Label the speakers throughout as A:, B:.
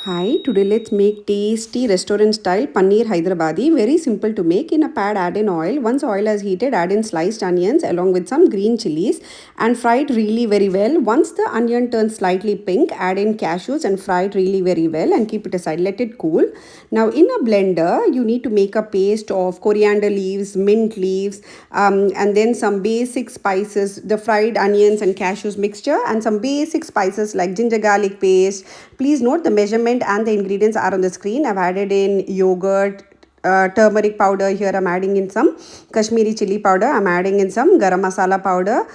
A: Hi, today let's make tasty restaurant style paneer Hyderabadi. Very simple to make. In a pan, add in oil. Once oil has heated, add in sliced onions along with some green chilies and fry it really very well. Once the onion turns slightly pink, add in cashews and fry it really very well and keep it aside. Let it cool. Now in a blender, you need to make a paste of coriander leaves, mint leaves, and then some basic spices, the fried onions and cashews mixture, and some basic spices like ginger garlic paste. Please note the measurement and the ingredients are on the screen. I've added in yogurt, turmeric powder. Here I'm adding in some Kashmiri chili powder. I'm adding in some garam masala powder,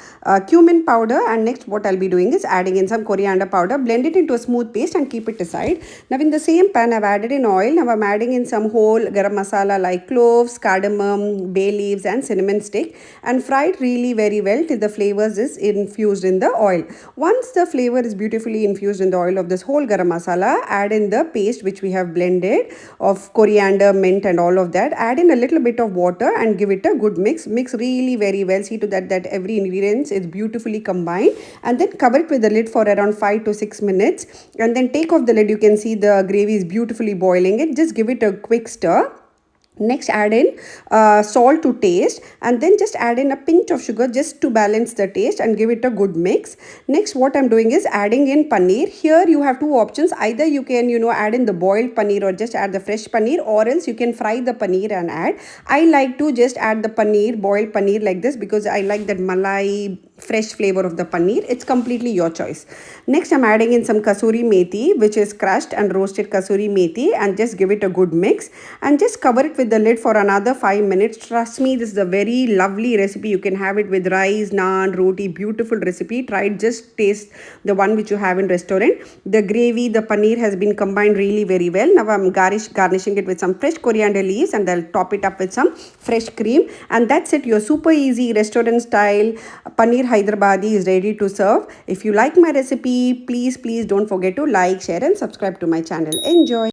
A: cumin powder, and next what I'll be doing is adding in some coriander powder. Blend it into a smooth paste and keep it aside. Now in the same pan I've added in oil. Now I'm adding in some whole garam masala like cloves, cardamom, bay leaves and cinnamon stick and fry it really very well till the flavors is infused in the oil. Once the flavor is beautifully infused in the oil of this whole garam masala, add in the paste which we have blended of coriander, mint and all of that. Add in a little bit of water and give it a good mix really very well. See to that every ingredient is beautifully combined, and then cover it with the lid for around 5 to 6 minutes, and then take off the lid. You can see the gravy is beautifully boiling. It just give it a quick stir. Next, add in salt to taste, and then just add in a pinch of sugar just to balance the taste and give it a good mix. Next, what I'm doing is adding in paneer. Here you have two options. Either you can add in the boiled paneer or just add the fresh paneer, or else you can fry the paneer and add. I like to just add the paneer, boiled paneer like this, because I like that malai fresh flavor of the paneer. It's completely your choice. Next, I'm adding in some kasuri methi, which is crushed and roasted kasuri methi, and just give it a good mix and just cover it with the lid for another 5 minutes. Trust me, this is a very lovely recipe. You can have it with rice, naan, roti. Beautiful recipe. Try it. Just taste the one which you have in restaurant. The gravy, the paneer has been combined really very well. Now I'm garnishing it with some fresh coriander leaves, and I'll top it up with some fresh cream, and that's it. Your super easy restaurant style paneer Hyderabadi is ready to serve. If you like my recipe, please don't forget to like, share and subscribe to my channel. Enjoy.